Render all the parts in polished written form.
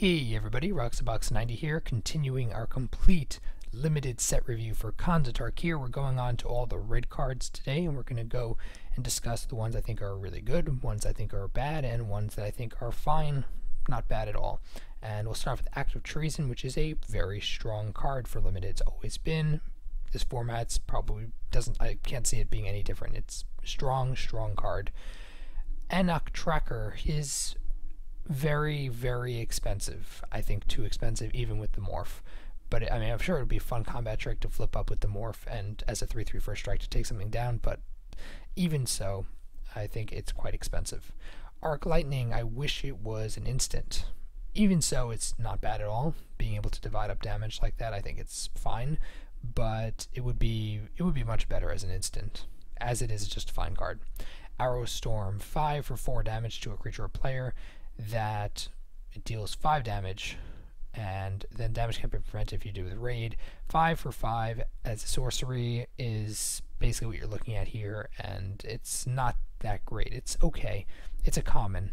Hey everybody, Roxabox90 here, continuing our complete limited set review for Khans of Tarkir. We're going on to all the red cards today, and we're going to go and discuss the ones I think are really good, ones I think are bad, and ones that I think are fine, not bad at all. And we'll start with Act of Treason, which is a very strong card for limited. It's always been. This format's probably doesn't, I can't see it being any different. It's strong card. Enoch Tracker is very, very expensive. I think too expensive even with the morph. But I mean, I'm sure it would be a fun combat trick to flip up with the morph and as a 3/3 first strike to take something down, but even so, I think it's quite expensive. Arc Lightning, I wish it was an instant. Even so, it's not bad at all. Being able to divide up damage like that, I think it's fine, but it would be much better as an instant. As it is, it's just a fine card. Arrow Storm, 5 for 4 damage to a creature or player. That it deals 5 damage, and then damage can be prevented if you do with raid. 5 for 5 as a sorcery is basically what you're looking at here, and it's not that great. It's okay. It's a common.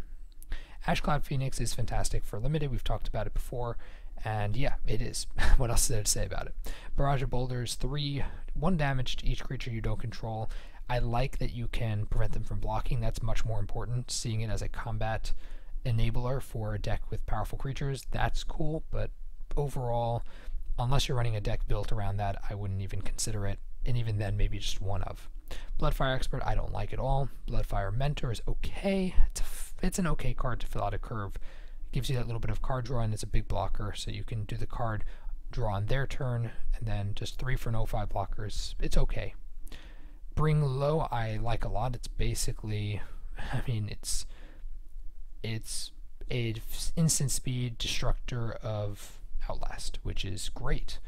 Ashcloud Phoenix is fantastic for limited. We've talked about it before, and yeah, it is. What else is there to say about it? Barrage of Boulders, 1 damage to each creature you don't control. I like that you can prevent them from blocking. That's much more important. Seeing it as a combat enabler for a deck with powerful creatures, that's cool, but overall, unless you're running a deck built around that, I wouldn't even consider it, and even then maybe just one of. Bloodfire Expert, I don't like at all. Bloodfire Mentor is okay. It's an okay card to fill out a curve. It gives you that little bit of card draw, and it's a big blocker, so you can do the card draw on their turn, and then just 3 for no 5 blockers. It's okay. Bring Low, I like a lot. It's basically, I mean, it's a instant speed destructor of Outlast, which is great.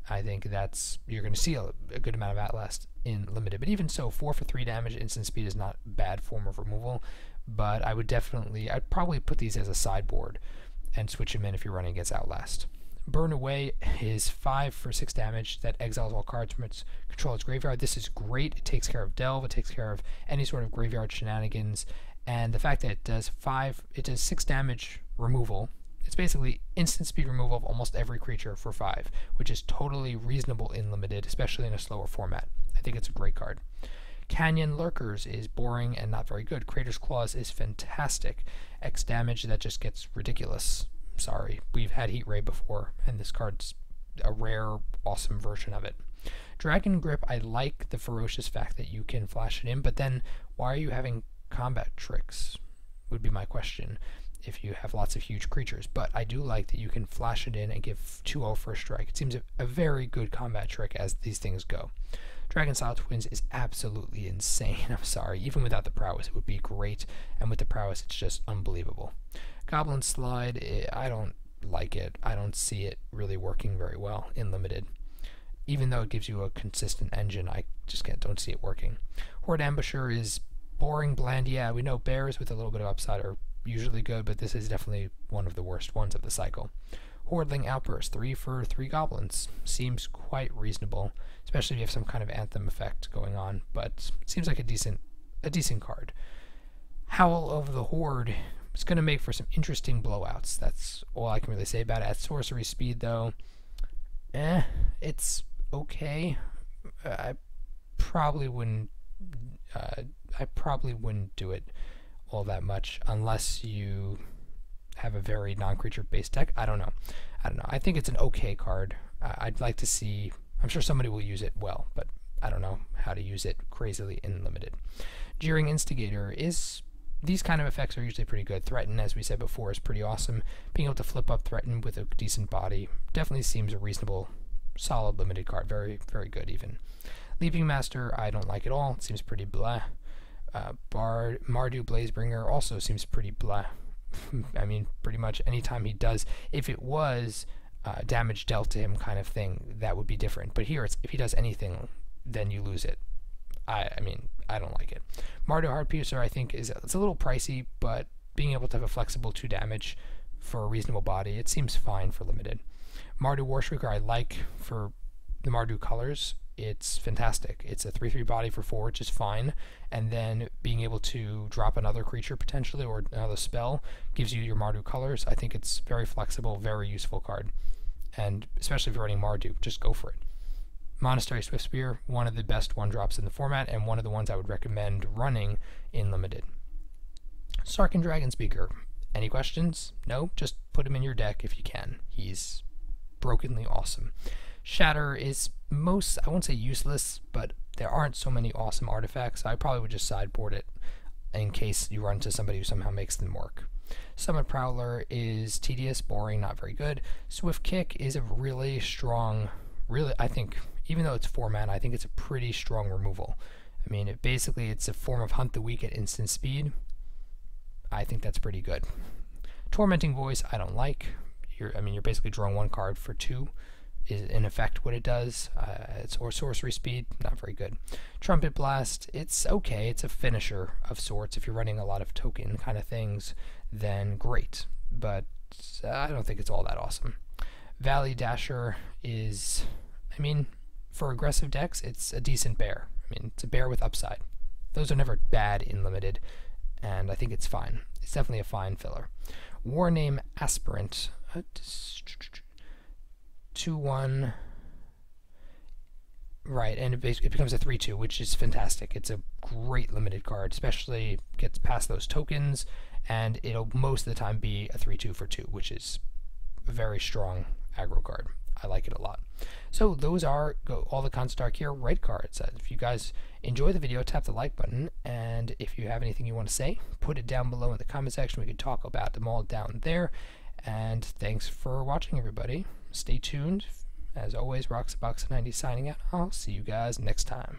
I think that's, you're going to see a good amount of Outlast in limited, but even so, 4 for 3 damage instant speed is not a bad form of removal, but I'd probably put these as a sideboard and switch them in if you're running against Outlast. Burn Away is 5 for 6 damage that exiles all cards from its controller's graveyard. This is great. It takes care of Delve, it takes care of any sort of graveyard shenanigans, and the fact that it does 6 damage removal. It's basically instant speed removal of almost every creature for 5, which is totally reasonable in limited, especially in a slower format. I think it's a great card. Canyon Lurkers is boring and not very good. Crater's Claws is fantastic. X damage, that just gets ridiculous. Sorry, we've had Heat Ray before, and this card's a rare, awesome version of it. Dragon Grip, I like the ferocious fact that you can flash it in, but then why are you having combat tricks, would be my question, if you have lots of huge creatures. But I do like that you can flash it in and give 2/0 first strike. It seems a very good combat trick as these things go. Dragon Style Twins is absolutely insane. I'm sorry, even without the prowess it would be great, and with the prowess it's just unbelievable. Goblin Slide, I don't like it. I don't see it really working very well in limited. Even though it gives you a consistent engine, I just don't see it working. Horde Ambusher is boring, bland. Yeah, we know bears with a little bit of upside are usually good, but this is definitely one of the worst ones of the cycle. Hordeling Outburst, 3 for 3 goblins. Seems quite reasonable, especially if you have some kind of anthem effect going on, but seems like a decent card. Howl of the Horde is going to make for some interesting blowouts. That's all I can really say about it. At sorcery speed, though, it's okay. I probably wouldn't do it all that much unless you have a very non-creature based deck. I don't know. I think it's an okay card. I'd like to see, I'm sure somebody will use it well, but I don't know how to use it crazily in limited. Jeering Instigator is, these kind of effects are usually pretty good. Threaten, as we said before, is pretty awesome. Being able to flip up Threaten with a decent body definitely seems a reasonable, solid limited card. Very, very good even. Leaping Master, I don't like at all. It seems pretty blah. Mardu Blazebringer also seems pretty blah. I mean, pretty much anytime he does, if it was damage dealt to him kind of thing, that would be different. But here, if he does anything, then you lose it. I mean, I don't like it. Mardu Heartpiercer, I think, it's a little pricey, but being able to have a flexible 2 damage for a reasonable body, it seems fine for limited. Mardu Warshrieker, I like for the Mardu colors. It's fantastic. It's a 3/3 body for 4, which is fine, and then being able to drop another creature potentially or another spell gives you your Mardu colors. I think it's very flexible, very useful card. And especially if you're running Mardu, just go for it. Monastery Swiftspear, one of the best 1-drops in the format, and one of the ones I would recommend running in Limited. Sarkhan Dragonspeaker. Any questions? No? Just put him in your deck if you can. He's brokenly awesome. Shatter is I won't say useless, but there aren't so many awesome artifacts. I probably would just sideboard it in case you run into somebody who somehow makes them work. Summit Prowler is tedious, boring, not very good. Swift Kick is a really strong, I think, even though it's 4 mana, I think it's a pretty strong removal. I mean, it's a form of Hunt the Weak at instant speed. I think that's pretty good. Tormenting Voice, I don't like. You're basically drawing 1 card for 2. Is in effect what it does. It's or sorcery speed, not very good. Trumpet Blast, it's okay. It's a finisher of sorts. If you're running a lot of token kind of things, then great. But I don't think it's all that awesome. Valley Dasher is, for aggressive decks, it's a decent bear. It's a bear with upside. Those are never bad in Limited, and I think it's fine. It's definitely a fine filler. Warname Aspirant. 2/1, right, and it becomes a 3/2, which is fantastic. It's a great Limited card, especially gets past those tokens, and it'll most of the time be a 3/2 for 2, which is a very strong aggro card. I like it a lot. So those are all the Tarkir red cards. If you guys enjoy the video, tap the like button, and if you have anything you want to say, put it down below in the comment section. We can talk about them all down there. And thanks for watching, everybody. Stay tuned. As always, Roxabox90 signing out. I'll see you guys next time.